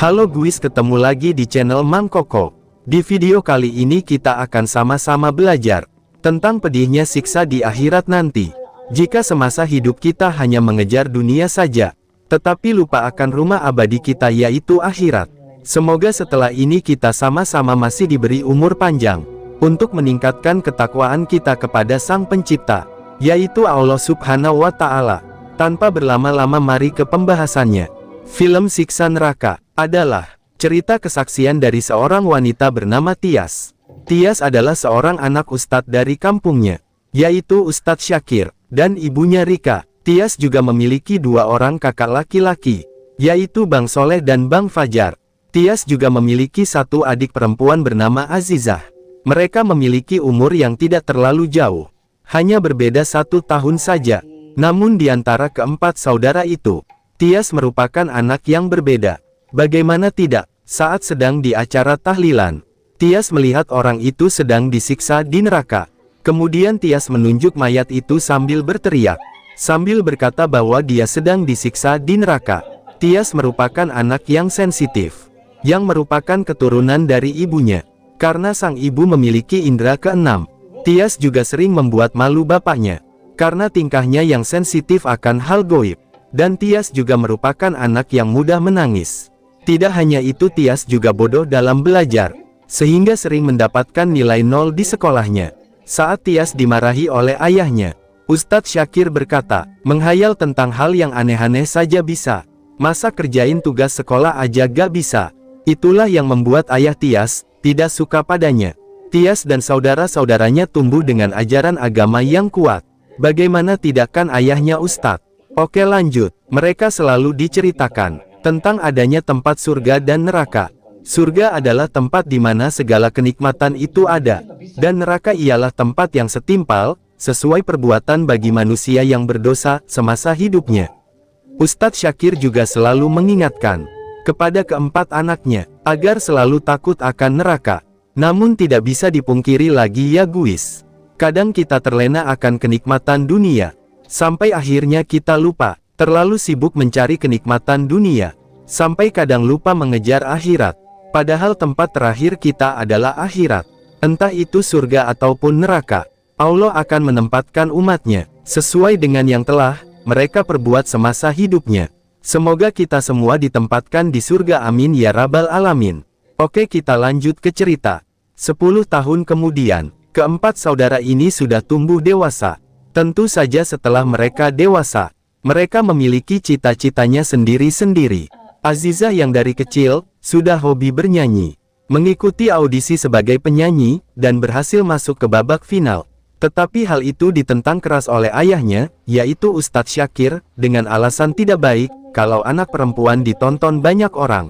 Halo guys, ketemu lagi di channel Mang Koko. Di video kali ini kita akan sama-sama belajar tentang pedihnya siksa di akhirat nanti. Jika semasa hidup kita hanya mengejar dunia saja, tetapi lupa akan rumah abadi kita yaitu akhirat. Semoga setelah ini kita sama-sama masih diberi umur panjang untuk meningkatkan ketakwaan kita kepada Sang Pencipta, yaitu Allah Subhanahu wa Ta'ala. Tanpa berlama-lama mari ke pembahasannya. Film Siksa Neraka adalah cerita kesaksian dari seorang wanita bernama Tias. Tias adalah seorang anak ustadz dari kampungnya, yaitu Ustadz Syakir, dan ibunya Rika. Tias juga memiliki dua orang kakak laki-laki, yaitu Bang Soleh dan Bang Fajar. Tias juga memiliki satu adik perempuan bernama Azizah. Mereka memiliki umur yang tidak terlalu jauh, hanya berbeda 1 tahun saja. Namun di antara keempat saudara itu, Tias merupakan anak yang berbeda. Bagaimana tidak, saat sedang di acara tahlilan, Tias melihat orang itu sedang disiksa di neraka. Kemudian Tias menunjuk mayat itu sambil berteriak, sambil berkata bahwa dia sedang disiksa di neraka. Tias merupakan anak yang sensitif, yang merupakan keturunan dari ibunya. Karena sang ibu memiliki indera keenam, Tias juga sering membuat malu bapaknya, karena tingkahnya yang sensitif akan hal goib. Dan Tias juga merupakan anak yang mudah menangis. Tidak hanya itu, Tias juga bodoh dalam belajar, sehingga sering mendapatkan nilai 0 di sekolahnya. Saat Tias dimarahi oleh ayahnya, Ustadz Syakir berkata, menghayal tentang hal yang aneh-aneh saja bisa, masa kerjain tugas sekolah aja gak bisa. Itulah yang membuat ayah Tias tidak suka padanya. Tias dan saudara-saudaranya tumbuh dengan ajaran agama yang kuat. Bagaimana tidak kan ayahnya Ustadz? Oke lanjut, mereka selalu diceritakan tentang adanya tempat surga dan neraka. Surga adalah tempat di mana segala kenikmatan itu ada, dan neraka ialah tempat yang setimpal, sesuai perbuatan bagi manusia yang berdosa semasa hidupnya. Ustadz Syakir juga selalu mengingatkan kepada keempat anaknya, agar selalu takut akan neraka. Namun tidak bisa dipungkiri lagi ya guys, kadang kita terlena akan kenikmatan dunia, sampai akhirnya kita lupa, terlalu sibuk mencari kenikmatan dunia, sampai kadang lupa mengejar akhirat. Padahal tempat terakhir kita adalah akhirat. Entah itu surga ataupun neraka, Allah akan menempatkan umatnya, sesuai dengan yang telah mereka perbuat semasa hidupnya. Semoga kita semua ditempatkan di surga, amin ya rabbal alamin. Oke, kita lanjut ke cerita. 10 tahun kemudian, keempat saudara ini sudah tumbuh dewasa. Tentu saja setelah mereka dewasa, mereka memiliki cita-citanya sendiri-sendiri. Azizah yang dari kecil sudah hobi bernyanyi, mengikuti audisi sebagai penyanyi, dan berhasil masuk ke babak final. Tetapi hal itu ditentang keras oleh ayahnya, yaitu Ustadz Syakir, dengan alasan tidak baik kalau anak perempuan ditonton banyak orang,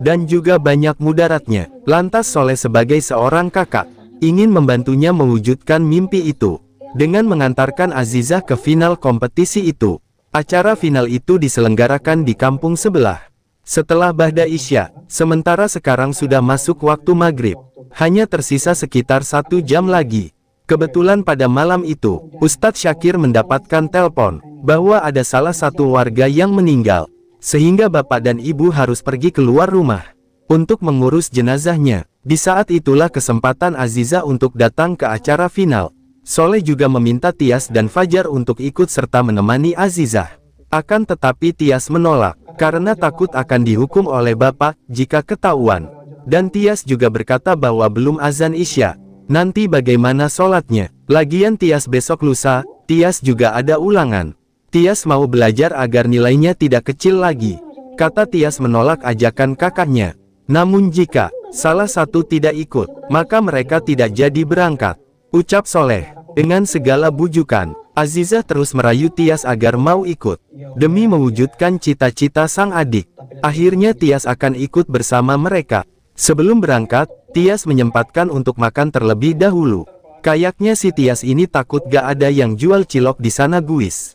dan juga banyak mudaratnya. Lantas Soleh sebagai seorang kakak, ingin membantunya mewujudkan mimpi itu dengan mengantarkan Azizah ke final kompetisi itu. Acara final itu diselenggarakan di kampung sebelah setelah Ba'da Isya, sementara sekarang sudah masuk waktu maghrib. Hanya tersisa sekitar 1 jam lagi. Kebetulan pada malam itu, Ustadz Syakir mendapatkan telepon bahwa ada salah satu warga yang meninggal, sehingga bapak dan ibu harus pergi keluar rumah untuk mengurus jenazahnya. Di saat itulah kesempatan Azizah untuk datang ke acara final. Soleh juga meminta Tias dan Fajar untuk ikut serta menemani Azizah. Akan tetapi Tias menolak, karena takut akan dihukum oleh bapak jika ketahuan. Dan Tias juga berkata bahwa belum azan Isya, nanti bagaimana sholatnya. Lagian Tias besok lusa, Tias juga ada ulangan. Tias mau belajar agar nilainya tidak kecil lagi. Kata Tias menolak ajakan kakaknya. Namun jika salah satu tidak ikut, maka mereka tidak jadi berangkat. Ucap Soleh. Dengan segala bujukan, Azizah terus merayu Tias agar mau ikut, demi mewujudkan cita-cita sang adik. Akhirnya Tias akan ikut bersama mereka. Sebelum berangkat, Tias menyempatkan untuk makan terlebih dahulu. Kayaknya si Tias ini takut gak ada yang jual cilok di sana guys.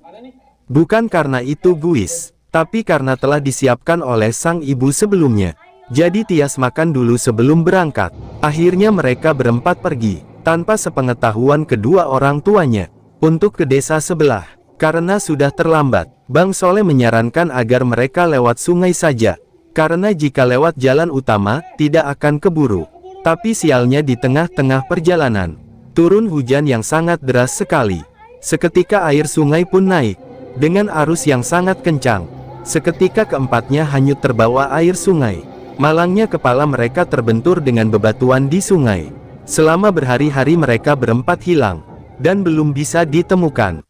Bukan karena itu guys, tapi karena telah disiapkan oleh sang ibu sebelumnya. Jadi Tias makan dulu sebelum berangkat. Akhirnya mereka berempat pergi tanpa sepengetahuan kedua orang tuanya untuk ke desa sebelah. Karena sudah terlambat, Bang Soleh menyarankan agar mereka lewat sungai saja. Karena jika lewat jalan utama, tidak akan keburu. Tapi sialnya di tengah-tengah perjalanan, turun hujan yang sangat deras sekali. Seketika air sungai pun naik, dengan arus yang sangat kencang. Seketika keempatnya hanyut terbawa air sungai. Malangnya kepala mereka terbentur dengan bebatuan di sungai. Selama berhari-hari mereka berempat hilang, dan belum bisa ditemukan.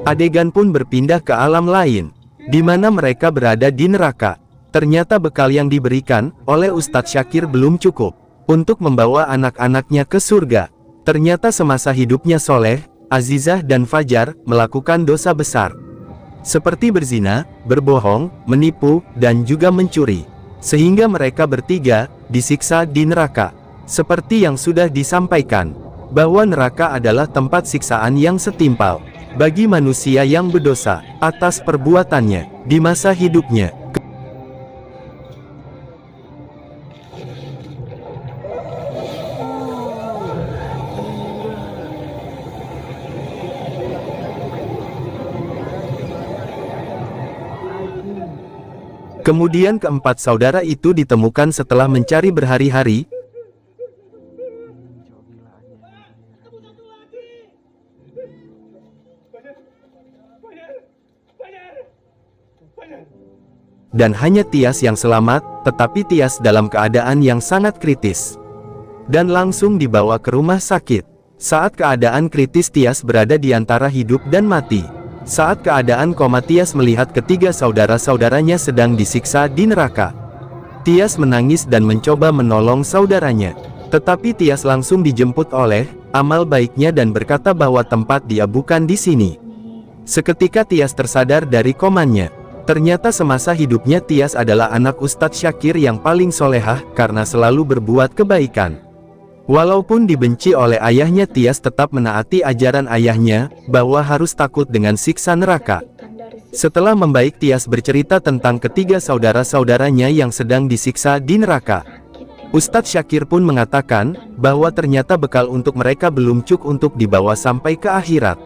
Adegan pun berpindah ke alam lain, di mana mereka berada di neraka. Ternyata bekal yang diberikan oleh Ustadz Syakir belum cukup untuk membawa anak-anaknya ke surga. Ternyata semasa hidupnya Soleh, Azizah dan Fajar melakukan dosa besar, seperti berzina, berbohong, menipu, dan juga mencuri. Sehingga mereka bertiga disiksa di neraka. Seperti yang sudah disampaikan, bahwa neraka adalah tempat siksaan yang setimpal bagi manusia yang berdosa atas perbuatannya di masa hidupnya. Kemudian keempat saudara itu ditemukan setelah mencari berhari-hari. Dan hanya Tias yang selamat, tetapi Tias dalam keadaan yang sangat kritis. Dan langsung dibawa ke rumah sakit. Saat keadaan kritis Tias berada di antara hidup dan mati. Saat keadaan koma Tias melihat ketiga saudara-saudaranya sedang disiksa di neraka. Tias menangis dan mencoba menolong saudaranya. Tetapi Tias langsung dijemput oleh amal baiknya dan berkata bahwa tempat dia bukan di sini. Seketika Tias tersadar dari komanya. Ternyata semasa hidupnya Tias adalah anak Ustadz Syakir yang paling solehah karena selalu berbuat kebaikan. Walaupun dibenci oleh ayahnya, Tias tetap menaati ajaran ayahnya bahwa harus takut dengan siksa neraka. Setelah membaik, Tias bercerita tentang ketiga saudara-saudaranya yang sedang disiksa di neraka. Ustadz Syakir pun mengatakan bahwa ternyata bekal untuk mereka belum cukup untuk dibawa sampai ke akhirat.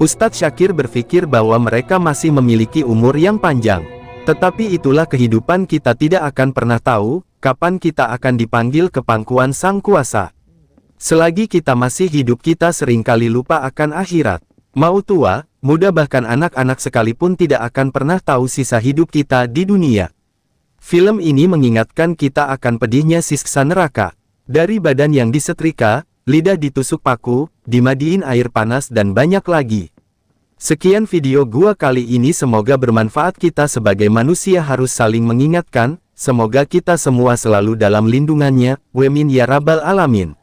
Ustadz Syakir berpikir bahwa mereka masih memiliki umur yang panjang. Tetapi itulah kehidupan, kita tidak akan pernah tahu kapan kita akan dipanggil ke pangkuan Sang Kuasa. Selagi kita masih hidup, kita seringkali lupa akan akhirat. Mau tua, muda, bahkan anak-anak sekalipun tidak akan pernah tahu sisa hidup kita di dunia. Film ini mengingatkan kita akan pedihnya siksa neraka. Dari badan yang disetrika, lidah ditusuk paku, dimandiin air panas, dan banyak lagi. Sekian video gua kali ini, semoga bermanfaat. Kita sebagai manusia harus saling mengingatkan. Semoga kita semua selalu dalam lindungannya. Amin ya rabbal alamin.